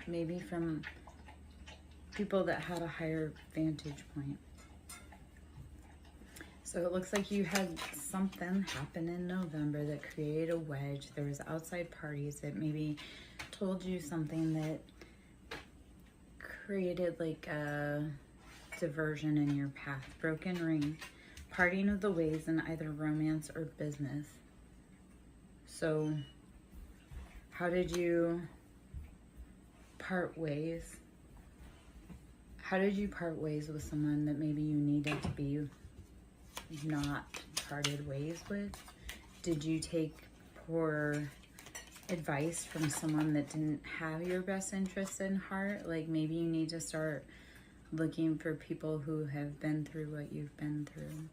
maybe from people that had a higher vantage point. So it looks like you had something happen in November that created a wedge. There was outside parties that maybe told you something that created like a diversion in your path. Broken ring, parting of the ways in either romance or business. So how did you part ways? How did you part ways with someone that maybe you needed to be not parted ways with? Did you take poor advice from someone that didn't have your best interest in heart? Like maybe you need to start looking for people who have been through what you've been through.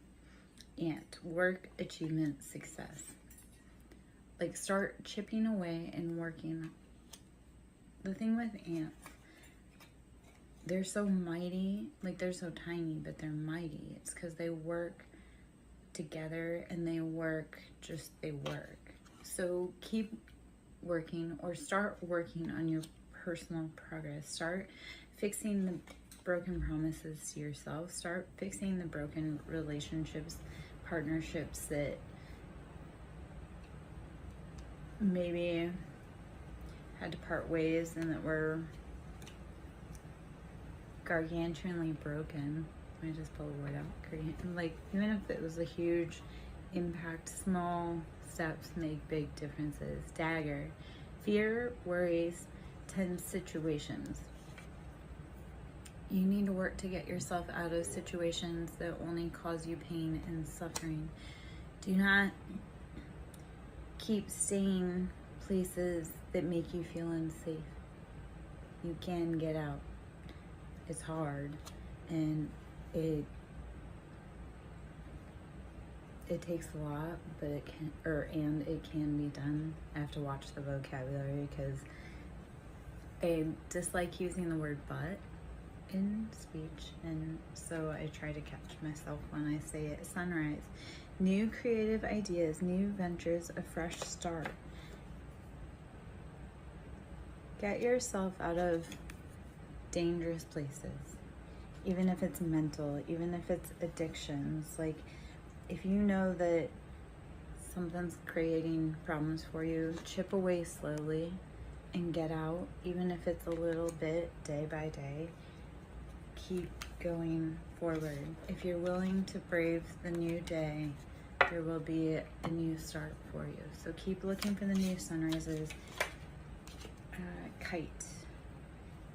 And work, achievement, success. Like start chipping away and working. The thing with ants, they're so mighty, like they're so tiny, but they're mighty. It's because they work together and they work. So keep working, or start working on your personal progress. Start fixing the broken promises to yourself. Start fixing the broken relationships, partnerships that maybe had to part ways and that were gargantuanly broken. Let me just pull the word out. Like, even if it was a huge impact, small steps make big differences. Dagger, fear, worries, tense situations. You need to work to get yourself out of situations that only cause you pain and suffering. Do not keep staying places that make you feel unsafe. You can get out. It's hard, and it takes a lot, but it can be done. I have to watch the vocabulary because I dislike using the word but in speech, and so I try to catch myself when I say it. Sunrise, new creative ideas, new ventures, a fresh start. Get yourself out of dangerous places, even if it's mental, even if it's addictions. Like, if you know that something's creating problems for you, chip away slowly and get out, even if it's a little bit, day by day. Keep going forward. If you're willing to brave the new day, there will be a new start for you. So keep looking for the new sunrises. Kite,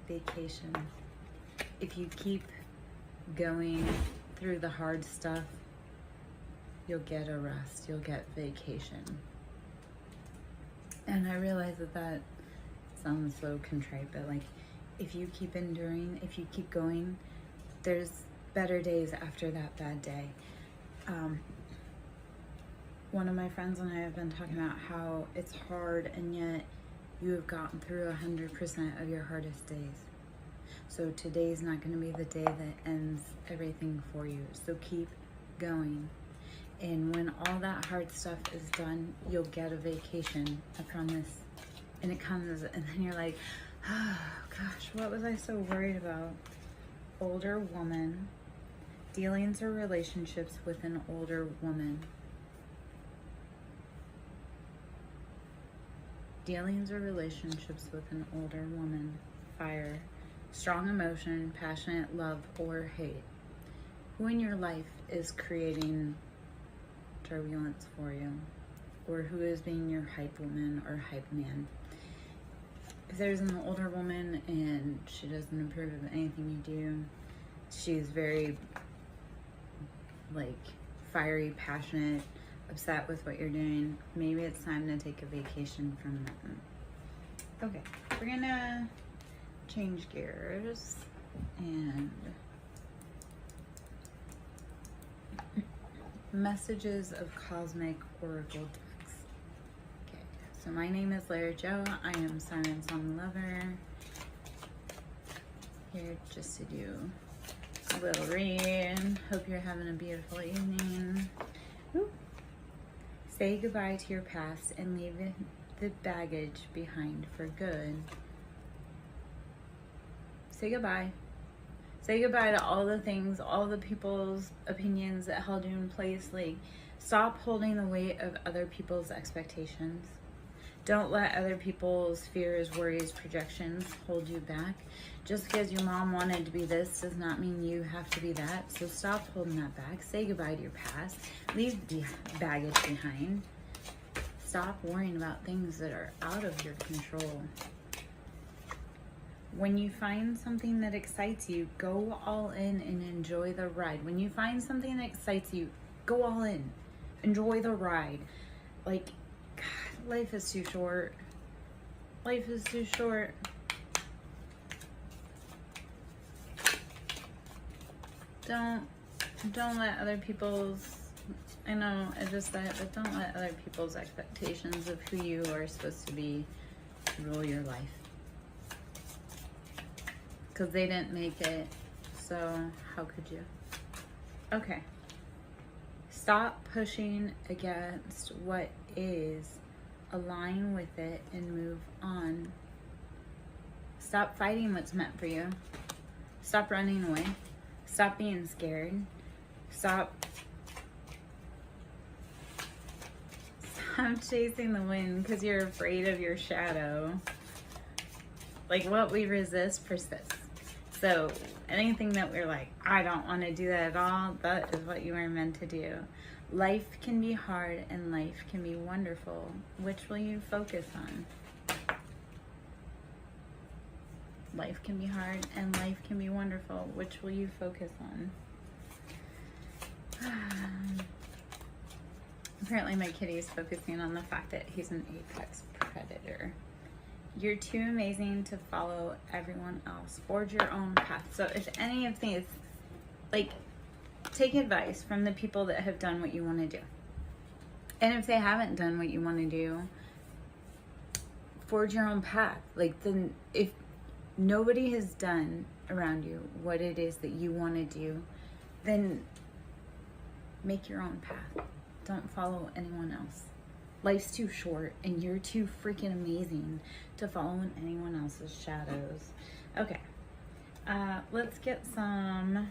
vacation. If you keep going through the hard stuff, you'll get a rest, you'll get vacation. And I realize that sounds so contrite, but like, if you keep enduring, if you keep going, there's better days after that bad day. One of my friends and I have been talking about how it's hard, and yet you have gotten through 100% of your hardest days. So today's not going to be the day that ends everything for you. So keep going. And when all that hard stuff is done, you'll get a vacation, I promise. And it comes, and then you're like, oh gosh, what was I so worried about? Older woman, dealings or relationships with an older woman. Dealings or relationships with an older woman. Fire, strong emotion, passionate love or hate. Who in your life is creating turbulence for you? Or who is being your hype woman or hype man? If there's an older woman and she doesn't approve of anything you do, she's very like fiery, passionate, upset with what you're doing, maybe it's time to take a vacation from them. Okay, we're gonna change gears and messages of cosmic oracle decks. Okay, so my name is Lara Jo. I am SirenSong lover. Here just to do a little read. Hope you're having a beautiful evening. Ooh. Say goodbye to your past and leave the baggage behind for good. say goodbye. Say goodbye to all the things, all the people's opinions that held you in place. Like, stop holding the weight of other people's expectations. Don't let other people's fears, worries, projections hold you back. Just because your mom wanted to be this does not mean you have to be that. So stop holding that back. Say goodbye to your past. Leave the baggage behind. Stop worrying about things that are out of your control. When you find something that excites you, go all in and enjoy the ride. When you find something that excites you, go all in. Enjoy the ride. Like, God, life is too short. Life is too short. Don't let other people's, I know I just said it, but don't let other people's expectations of who you are supposed to be rule your life. Because they didn't make it, so how could you? Okay. Stop pushing against what is. Align with it and move on. Stop fighting what's meant for you. Stop running away. Stop being scared. Stop chasing the wind because you're afraid of your shadow. Like, what we resist persists. So anything that we're like, I don't want to do that at all, that is what you are meant to do. Life can be hard and life can be wonderful. Which will you focus on? Life can be hard and life can be wonderful. Which will you focus on? Apparently my kitty is focusing on the fact that he's an apex predator. You're too amazing to follow everyone else. Forge your own path. So if any of these, like, take advice from the people that have done what you want to do. And if they haven't done what you want to do, forge your own path. Like, then if nobody has done around you what it is that you want to do, then make your own path. Don't follow anyone else. Life's too short and you're too freaking amazing to follow in anyone else's shadows. Okay, let's get some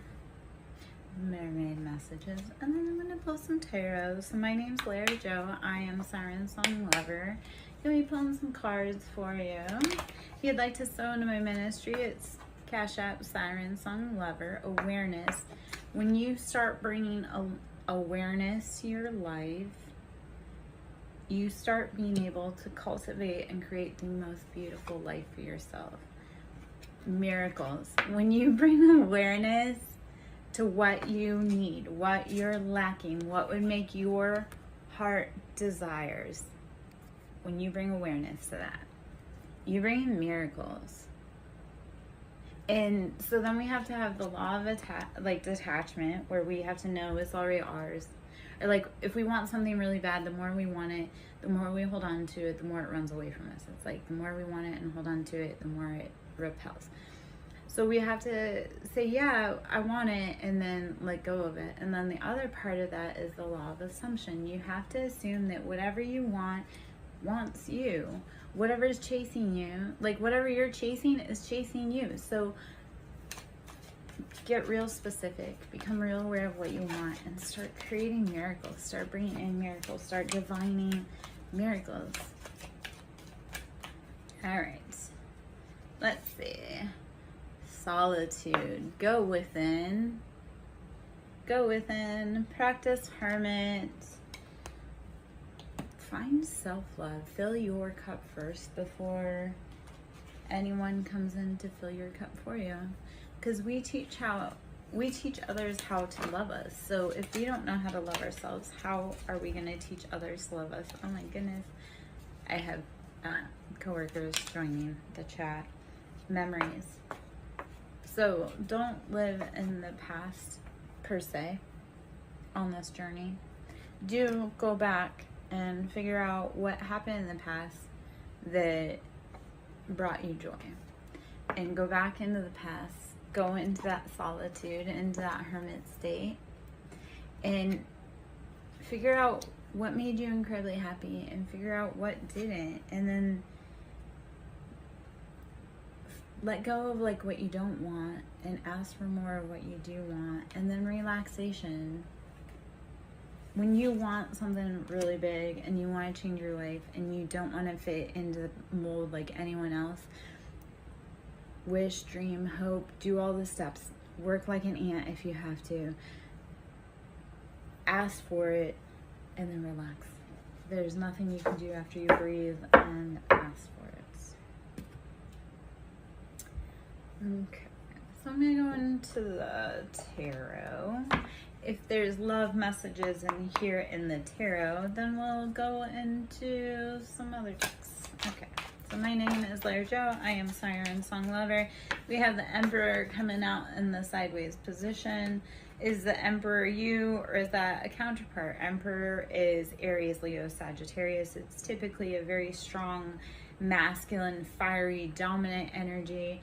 mermaid messages and then I'm gonna pull some tarot. So my name's Larry Joe. I am SirenSong Lover. Gonna be pulling some cards for you. If you'd like to sew into my ministry, it's Cash App SirenSong Lover. Awareness. When you start bringing awareness to your life, you start being able to cultivate and create the most beautiful life for yourself. Miracles. When you bring awareness to what you need, what you're lacking, what would make your heart desires, when you bring awareness to that, you bring in miracles. And so then we have to have the law of detachment, where we have to know it's already ours. Or like, if we want something really bad, the more we want it, the more we hold on to it, the more it runs away from us. It's like, the more we want it and hold on to it, the more it repels. So we have to say, yeah, I want it, and then let go of it. And then the other part of that is the law of assumption. You have to assume that whatever you want wants you. Whatever is chasing you, like whatever you're chasing is chasing you. So get real specific, become real aware of what you want, and start creating miracles. Start bringing in miracles. Start divining miracles. All right. Let's see. Solitude. Go within. Go within. Practice hermit. Find self-love. Fill your cup first before anyone comes in to fill your cup for you. Because we teach others how to love us. So if we don't know how to love ourselves, how are we going to teach others to love us? Oh my goodness. I have coworkers joining the chat. Memories. So don't live in the past per se on this journey. Do go back and figure out what happened in the past that brought you joy. And go back into the past. Go into that solitude, into that hermit state, and figure out what made you incredibly happy and figure out what didn't. And then let go of like what you don't want and ask for more of what you do want. And then relaxation. When you want something really big and you want to change your life and you don't want to fit into the mold like anyone else, wish, dream, hope, do all the steps. Work like an ant if you have to. Ask for it and then relax. There's nothing you can do after you breathe and ask for it. Okay, so I'm going to go into the tarot. If there's love messages in here in the tarot, then we'll go into some other decks. Okay, so my name is Lair Jo. I am SirenSong Lover. We have the Emperor coming out in the sideways position. Is the Emperor you, or is that a counterpart? Emperor is Aries, Leo, Sagittarius. It's typically a very strong, masculine, fiery, dominant energy.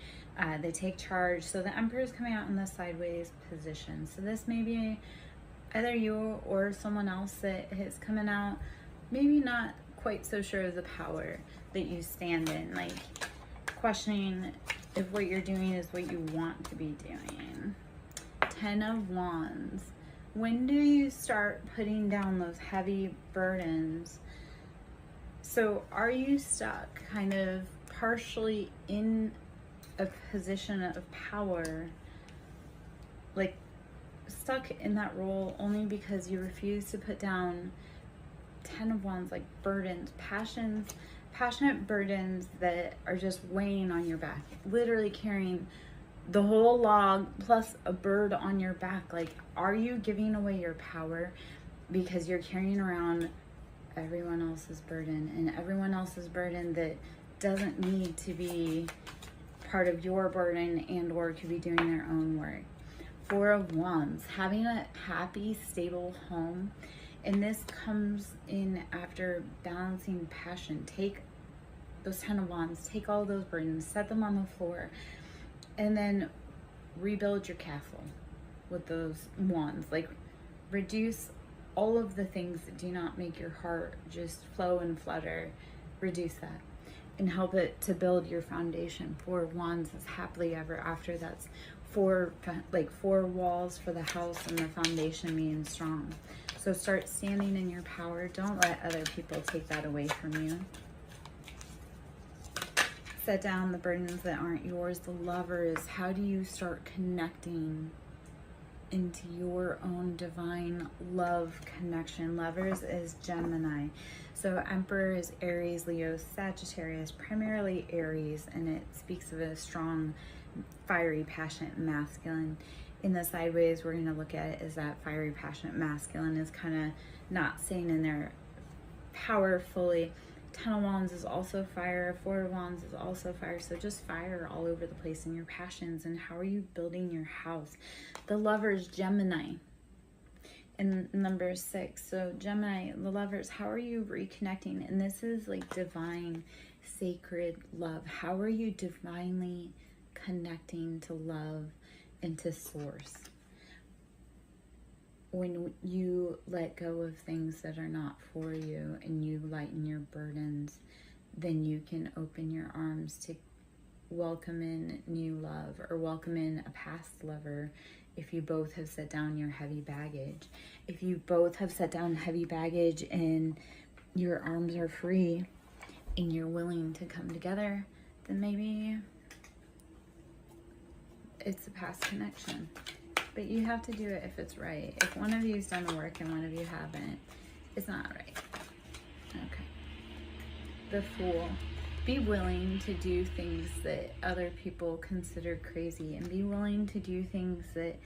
They take charge. So the Emperor is coming out in the sideways position. So this may be either you or someone else that is coming out, maybe not quite so sure of the power that you stand in, like questioning if what you're doing is what you want to be doing. 10 of Wands. When do you start putting down those heavy burdens? So are you stuck kind of partially in a position of power, like stuck in that role only because you refuse to put down 10 of Wands, like burdens, passionate burdens that are just weighing on your back, literally carrying the whole log plus a bird on your back? Like, are you giving away your power because you're carrying around everyone else's burden, and everyone else's burden that doesn't need to be part of your burden and or could be doing their own work? 4 of Wands, having a happy, stable home. And this comes in after balancing passion. Take those 10 of Wands, take all those burdens, set them on the floor, and then rebuild your castle with those wands. Like, reduce all of the things that do not make your heart just flow and flutter. Reduce that and help it to build your foundation. 4 of Wands is happily ever after. That's four walls for the house, and the foundation being strong. So start standing in your power. Don't let other people take that away from you. Set down the burdens that aren't yours. The Lovers, how do you start connecting into your own divine love connection? Lovers is Gemini. So Emperor is Aries, Leo, Sagittarius, primarily Aries, and it speaks of a strong, fiery, passionate masculine. In the sideways, we're going to look at it as that fiery, passionate masculine is kind of not staying in their power fully. 10 of Wands is also fire. 4 of Wands is also fire. So just fire all over the place in your passions. And how are you building your house? The Lovers, Gemini. And number 6. So Gemini, the Lovers, how are you reconnecting? And this is like divine, sacred love. How are you divinely connecting to love and to source? When you let go of things that are not for you and you lighten your burdens, then you can open your arms to welcome in new love, or welcome in a past lover if you both have set down your heavy baggage. If you both have set down heavy baggage and your arms are free and you're willing to come together, then maybe it's a past connection. But you have to do it if it's right. If one of you's done the work and one of you haven't, it's not right. Okay. The Fool. Be willing to do things that other people consider crazy, and be willing to do things that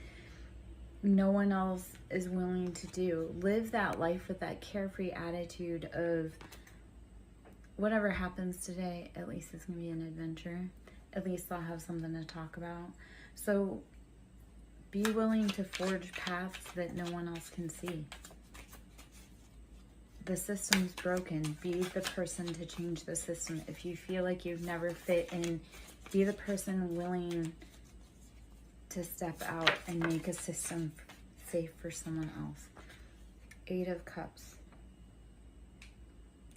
no one else is willing to do. Live that life with that carefree attitude of whatever happens today, at least it's going to be an adventure. At least I'll have something to talk about. So be willing to forge paths that no one else can see. The system's broken. Be the person to change the system. If you feel like you've never fit in, be the person willing to step out and make a system safe for someone else. 8 of Cups.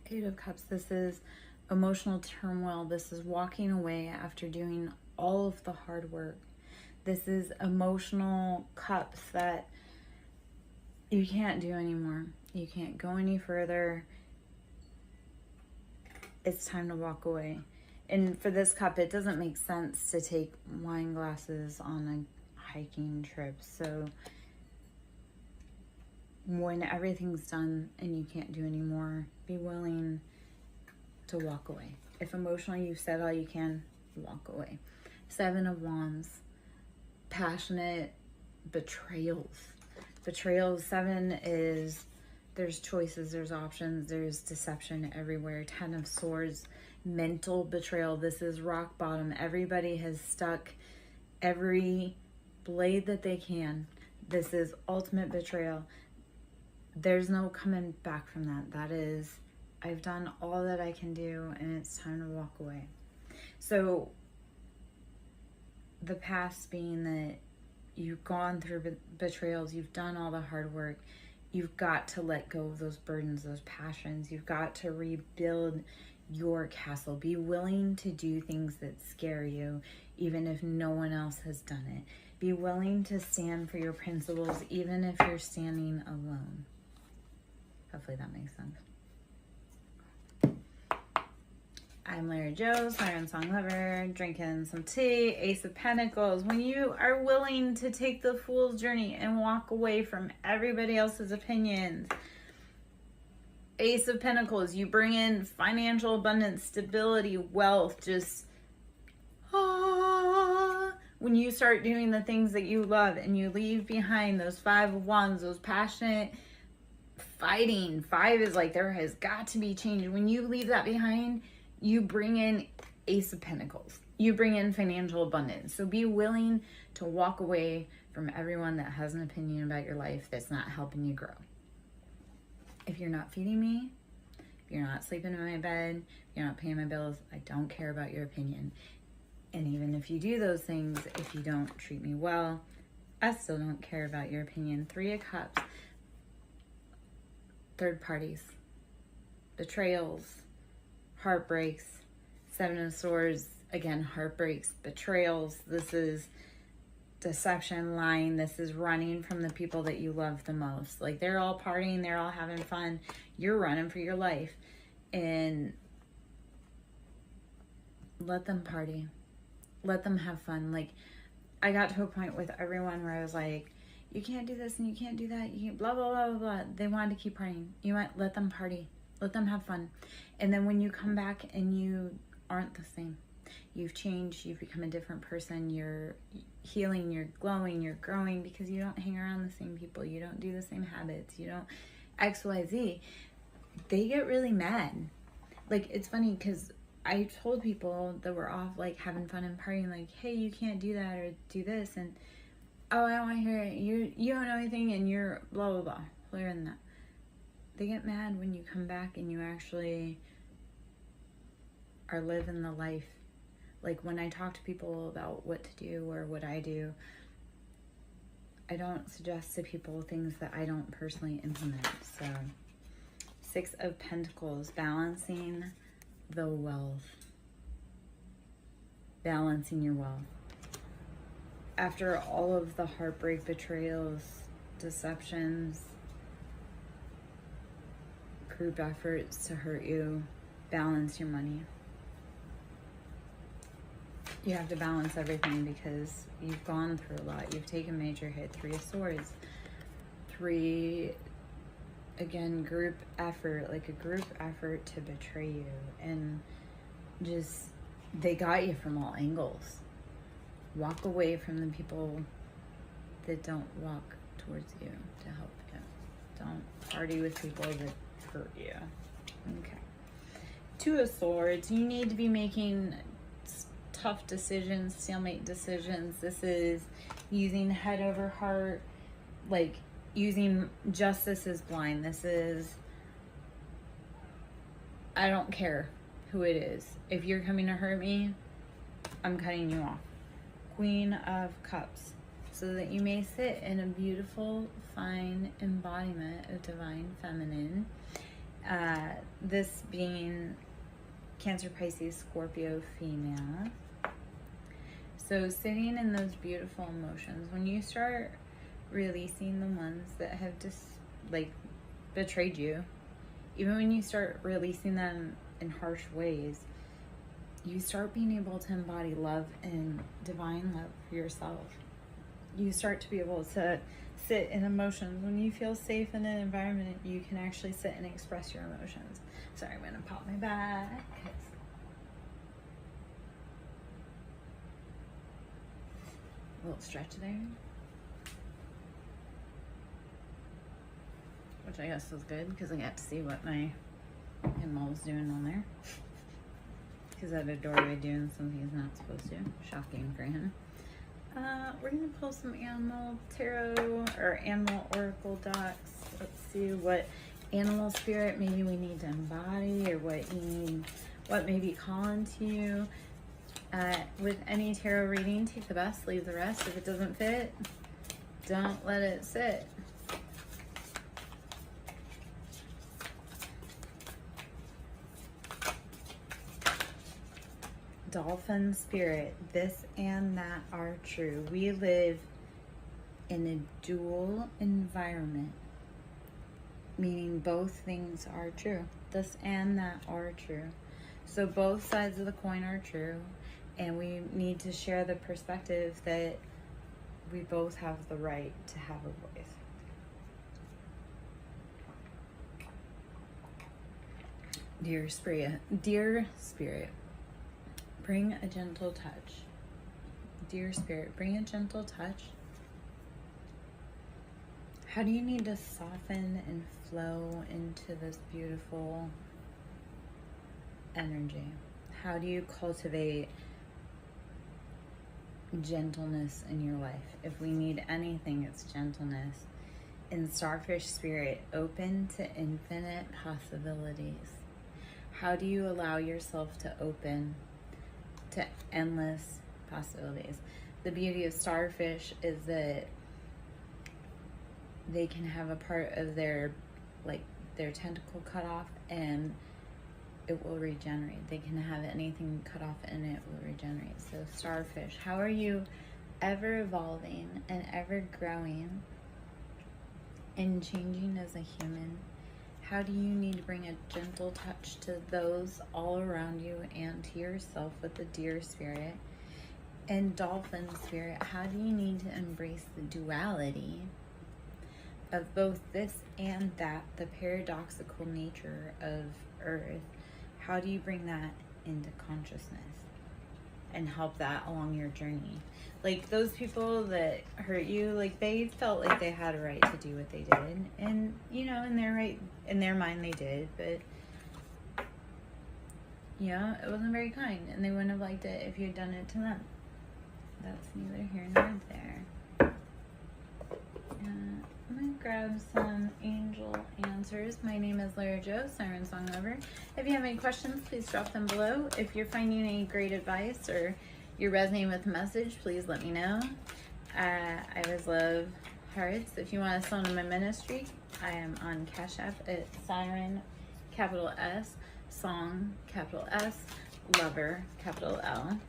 8 of Cups. This is Emotional turmoil. This is walking away after doing all of the hard work. This is emotional cups that you can't do anymore. You can't go any further. It's time to walk away. And for this cup, it doesn't make sense to take wine glasses on a hiking trip. So when everything's done and you can't do anymore, be willing to walk away. If emotionally you've said all you can, walk away. 7 of Wands, passionate betrayals. Betrayals, 7 is there's choices, there's options, there's deception everywhere. 10 of Swords, mental betrayal. This is rock bottom. Everybody has stuck every blade that they can. This is ultimate betrayal. There's no coming back from that. That is, I've done all that I can do and it's time to walk away. So the past being that you've gone through betrayals, you've done all the hard work, you've got to let go of those burdens, those passions. You've got to rebuild your castle. Be willing to do things that scare you, even if no one else has done it. Be willing to stand for your principles, even if you're standing alone. Hopefully that makes sense. I'm Larry Joe, SirenSong lover, drinking some tea, Ace of Pentacles. When you are willing to take the fool's journey and walk away from everybody else's opinions, Ace of Pentacles, you bring in financial abundance, stability, wealth, just when you start doing the things that you love and you leave behind those 5 of Wands, those passionate fighting. 5 is like there has got to be change. When you leave that behind, you bring in Ace of Pentacles. You bring in financial abundance. So be willing to walk away from everyone that has an opinion about your life that's not helping you grow. If you're not feeding me, if you're not sleeping in my bed, if you're not paying my bills, I don't care about your opinion. And even if you do those things, if you don't treat me well, I still don't care about your opinion. 3 of Cups, third parties, betrayals, heartbreaks. 7 of Swords, again, heartbreaks, betrayals. This is deception, lying. This is running from the people that you love the most. Like, they're all partying, they're all having fun. You're running for your life. And let them party. Let them have fun. Like, I got to a point with everyone where I was like, you can't do this and you can't do that. You can't blah, blah, blah, blah, blah. They wanted to keep partying. You might let them party. Let them have fun. And then when you come back and you aren't the same, you've changed, you've become a different person, you're healing, you're glowing, you're growing because you don't hang around the same people, you don't do the same habits, you don't XYZ, they get really mad. Like, it's funny because I told people that were off, like, having fun and partying, like, hey, you can't do that or do this, and oh, I don't want to hear it, you don't know anything and you're blah, blah, blah, clearer than that. They get mad when you come back and you actually are living the life. Like, when I talk to people about what to do or what I do, I don't suggest to people things that I don't personally implement. So 6 of Pentacles, balancing the wealth. Balancing your wealth. After all of the heartbreak, betrayals, deceptions, group efforts to hurt you, balance your money. You have to balance everything because you've gone through a lot. You've taken major hit. 3 of Swords. 3, again, group effort, like a group effort to betray you. And just, they got you from all angles. Walk away from the people that don't walk towards you to help you. Don't party with people that hurt you. Okay. 2 of Swords. You need to be making tough decisions, stalemate decisions. This is using head over heart, like using justice is blind. This is, I don't care who it is. If you're coming to hurt me, I'm cutting you off. Queen of Cups. So that you may sit in a beautiful, fine embodiment of divine feminine. This being Cancer, Pisces, Scorpio, female. So sitting in those beautiful emotions, when you start releasing the ones that have just like betrayed you, even when you start releasing them in harsh ways, you start being able to embody love and divine love for yourself. You start to be able to sit in emotions. When you feel safe in an environment, you can actually sit and express your emotions. Sorry, I'm gonna pop my back. A little stretch there, which I guess was good because I got to see what my animal was doing on there. He's at a doorway doing something he's not supposed to. Shocking for him. We're gonna pull some animal tarot or animal oracle decks. Let's see what animal spirit maybe we need to embody, or what you need, what may be calling to you. With any tarot reading, take the best, leave the rest. If it doesn't fit, don't let it sit. Dolphin spirit, this and that are true. We live in a dual environment, meaning both things are true. This and that are true. So both sides of the coin are true, and we need to share the perspective that we both have the right to have a voice. Dear spirit, bring a gentle touch. Dear spirit, bring a gentle touch. How do you need to soften and flow into this beautiful energy? How do you cultivate gentleness in your life? If we need anything, it's gentleness. In starfish spirit, open to infinite possibilities. How do you allow yourself to open to endless possibilities? The beauty of starfish is that they can have a part of their tentacle cut off and it will regenerate. They can have anything cut off and it will regenerate. So starfish, how are you ever evolving and ever growing and changing as a human? How do you need to bring a gentle touch to those all around you and to yourself with the deer spirit? And dolphin spirit, how do you need to embrace the duality of both this and that, the paradoxical nature of Earth? How do you bring that into consciousness and help that along your journey? Like those people that hurt you, like they felt like they had a right to do what they did, and you know, in their mind they did, but yeah, it wasn't very kind, and they wouldn't have liked it if you had done it to them. That's neither here nor there. I'm gonna grab some angel answers. My name is Lara Jo, SirenSong lover. If you have any questions, please drop them below. If you're finding any great advice or you're resonating with the message, please let me know. I always love hearts. If you want to sell into my ministry, I am on Cash App at Siren, capital S, Song, capital S, Lover, capital L.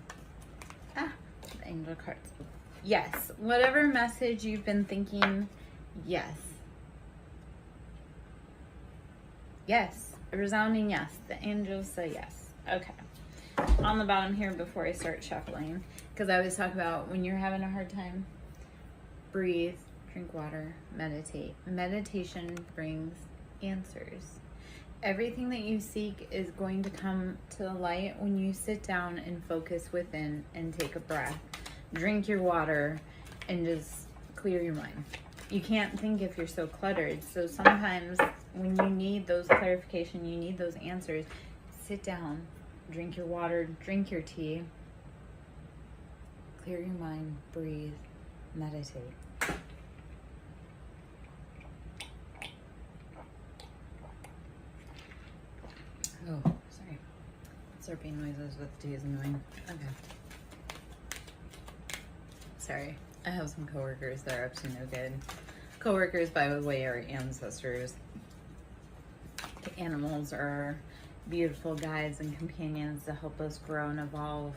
The angel cards. Yes, whatever message you've been thinking, yes. Yes, a resounding yes. The angels say yes. Okay. On the bottom here before I start shuffling, because I always talk about when you're having a hard time, breathe, drink water, meditate. Meditation brings answers. Everything that you seek is going to come to the light when you sit down and focus within and take a breath. Drink your water and just clear your mind. You can't think if you're so cluttered. So sometimes when you need those clarification, you need those answers, sit down, drink your water, drink your tea, clear your mind, breathe, meditate. Oh, sorry. Slurping noises with tea is annoying. Okay. Sorry. I have some coworkers that are up to no good. Coworkers, by the way, are ancestors. The animals are beautiful guides and companions to help us grow and evolve.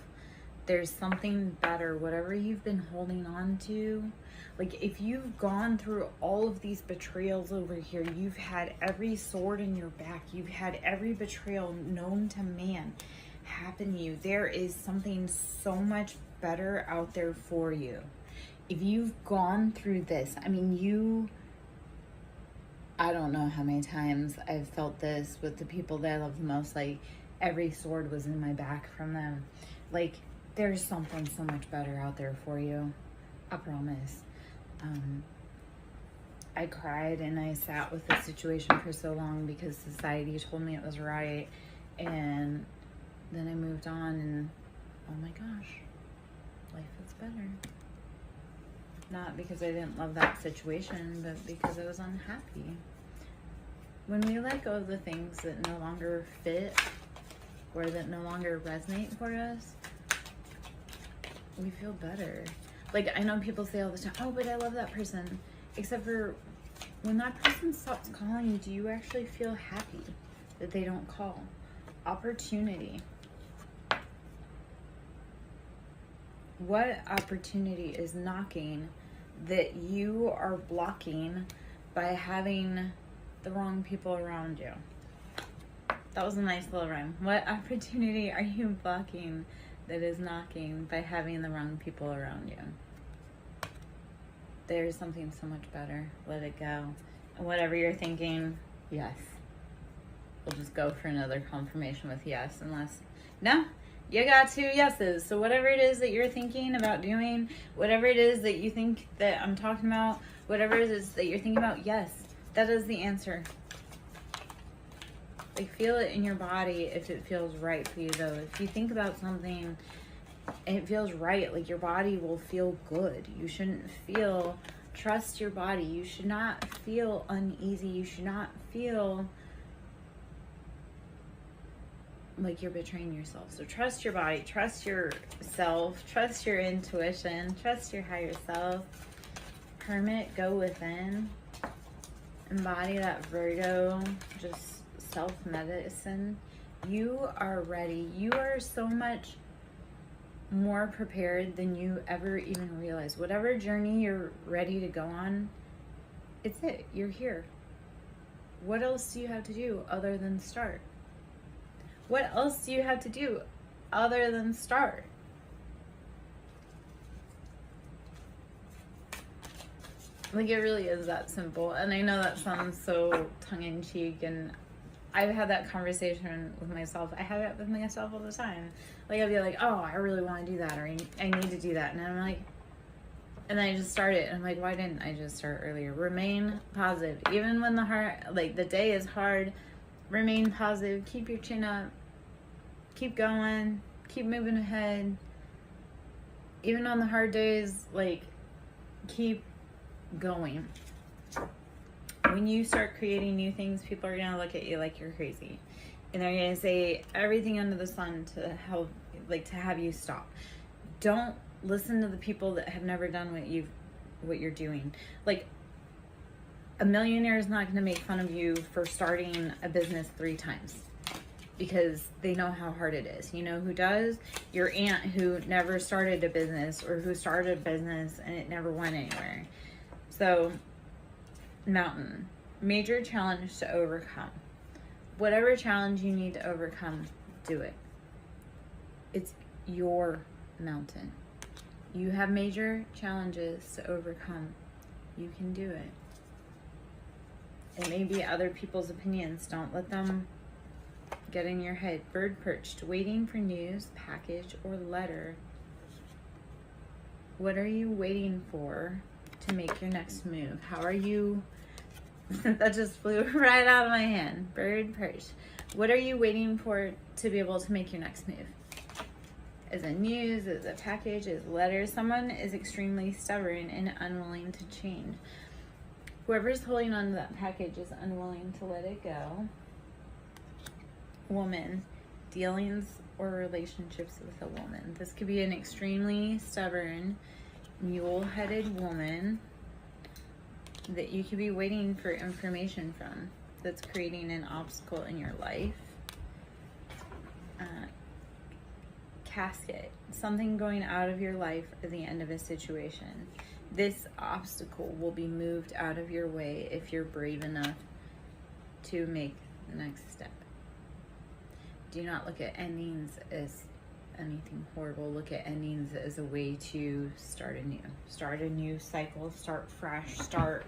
There's something better, whatever you've been holding on to. Like, if you've gone through all of these betrayals over here, you've had every sword in your back, you've had every betrayal known to man happen to you, there is something so much better out there for you. If you've gone through this, I mean, I don't know how many times I've felt this with the people that I love the most. Like, every sword was in my back from them. Like, there's something so much better out there for you. I promise. I cried and I sat with the situation for so long because society told me it was right. And then I moved on and, oh my gosh, life is better. Not because I didn't love that situation, but because I was unhappy. When we let go of the things that no longer fit or that no longer resonate for us, we feel better. Like, I know people say all the time, oh, but I love that person. Except for when that person stops calling you, do you actually feel happy that they don't call? Opportunity. What opportunity is knocking that you are blocking by having the wrong people around you? That was a nice little rhyme. What opportunity are you blocking that is knocking by having the wrong people around you? There's something so much better. Let it go. And whatever you're thinking, yes. We'll just go for another confirmation with yes, unless, no, you got 2 yeses. So whatever it is that you're thinking about doing, whatever it is that you think that I'm talking about, whatever it is that you're thinking about, yes, that is the answer. Like, feel it in your body if it feels right for you, though. If you think about something and it feels right, like, your body will feel good. You shouldn't feel, trust your body. You should not feel uneasy. You should not feel like you're betraying yourself. So trust your body, trust yourself, trust your intuition, trust your higher self. Hermit, go within. Embody that Virgo, just self-medicine. You are ready. You are so much more prepared than you ever even realized. Whatever journey you're ready to go on, it's it. You're here. What else do you have to do other than start? What else do you have to do other than start? Like, it really is that simple. And I know that sounds so tongue-in-cheek, and I've had that conversation with myself. I have it with myself all the time. Like, I'll be like, oh, I really want to do that, or I need to do that. And I'm like, and then I just start it. And I'm like, why didn't I just start earlier? Remain positive. Even when the day is hard, remain positive. Keep your chin up. Keep going. Keep moving ahead. Even on the hard days, like, keep going. When you start creating new things, people are going to look at you like you're crazy. And they're going to say everything under the sun to help, like, to have you stop. Don't listen to the people that have never done what you're doing. Like, a millionaire is not going to make fun of you for starting a business 3 times because they know how hard it is. You know who does? Your aunt who never started a business, or who started a business and it never went anywhere. So, mountain, major challenge to overcome. Whatever challenge you need to overcome, do it. It's your mountain. You have major challenges to overcome. You can do it. It may be other people's opinions. Don't let them get in your head. Bird perched, waiting for news, package, or letter. What are you waiting for to make your next move? How are you... That just flew right out of my hand. Bird perched. What are you waiting for to be able to make your next move? Is it news? Is it a package? Is it letters? Someone is extremely stubborn and unwilling to change. Whoever's holding on to that package is unwilling to let it go. Woman, dealings or relationships with a woman. This could be an extremely stubborn, mule-headed woman that you could be waiting for information from, that's creating an obstacle in your life. casket, something going out of your life at the end of a situation. This obstacle will be moved out of your way if you're brave enough to make the next step. Do not look at endings as anything horrible. Look at endings as a way to start a new cycle, start fresh, start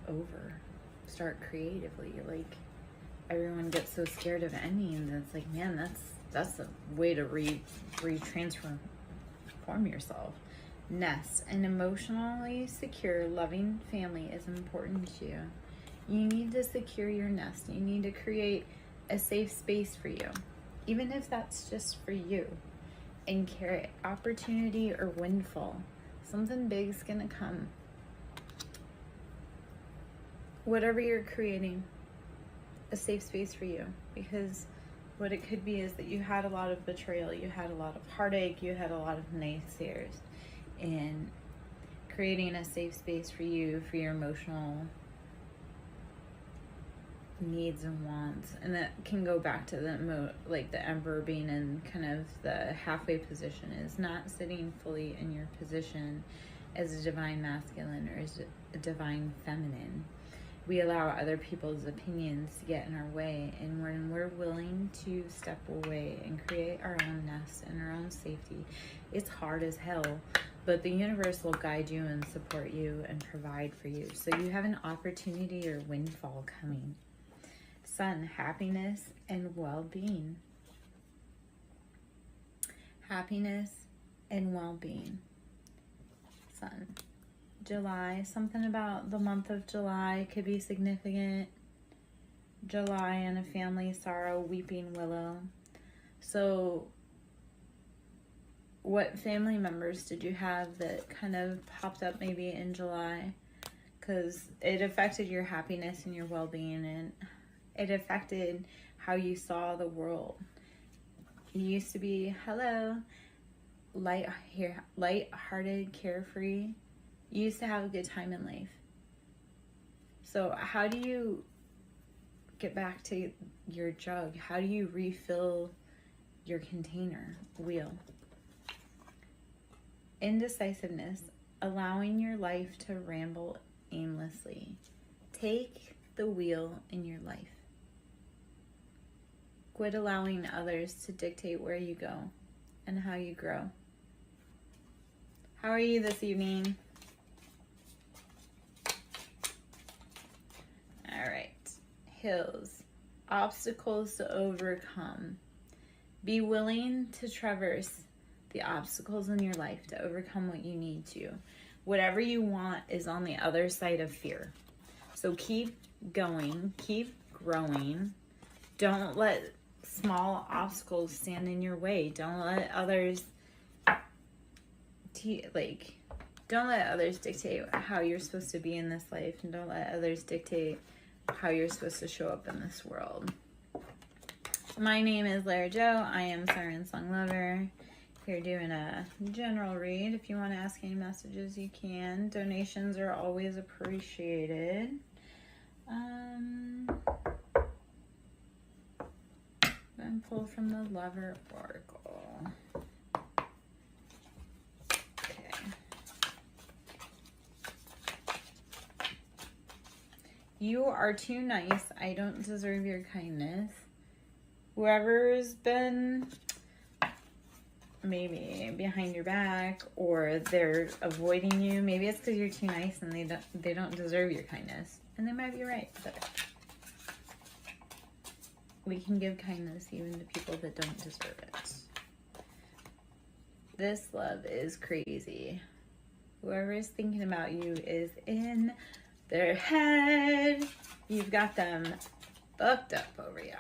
over, start creatively. Like, everyone gets so scared of endings. It's like, man, that's a way to transform yourself. Nest. An emotionally secure, loving family is important to you. You need to secure your nest. You need to create a safe space for you, even if that's just for you. And carrot, opportunity or windfall. Something big's gonna come. Whatever you're creating, a safe space for you, because what it could be is that you had a lot of betrayal, you had a lot of heartache, you had a lot of naysayers, and creating a safe space for you, for your emotional needs and wants. And that can go back to the emperor being in kind of the halfway position, is not sitting fully in your position as a divine masculine or as a divine feminine. We allow other people's opinions to get in our way, and when we're willing to step away and create our own nest and our own safety, it's hard as hell, but the universe will guide you and support you and provide for you. So you have an opportunity or windfall coming. Sun, happiness and well-being. Happiness and well-being. Sun. July, something about the month of July could be significant. July and a family sorrow, weeping willow. So what family members did you have that kind of popped up maybe in July? Because it affected your happiness and your well-being, and it affected how you saw the world. You used to be, light-hearted, carefree. You used to have a good time in life. So how do you get back to your jug? How do you refill your container? Wheel. Indecisiveness, allowing your life to ramble aimlessly. Take the wheel in your life. Quit allowing others to dictate where you go and how you grow. How are you this evening? All right. Hills, obstacles to overcome. Be willing to traverse the obstacles in your life to overcome what you need to. Whatever you want is on the other side of fear. So keep going, keep growing. Don't let small obstacles stand in your way. Don't let others don't let others dictate how you're supposed to be in this life, and don't let others dictate how you're supposed to show up in this world. My name is Lara Jo. I am SirenSong Lover. Here doing a general read. If you want to ask any messages, you can. Donations are always appreciated. And pull from the Lover Oracle. Okay. You are too nice. I don't deserve your kindness. Whoever's been maybe behind your back, or they're avoiding you, maybe it's because you're too nice and they don't deserve your kindness. And they might be right, but we can give kindness even to people that don't deserve it. This love is crazy. Whoever is thinking about you is in their head. You've got them fucked up over you.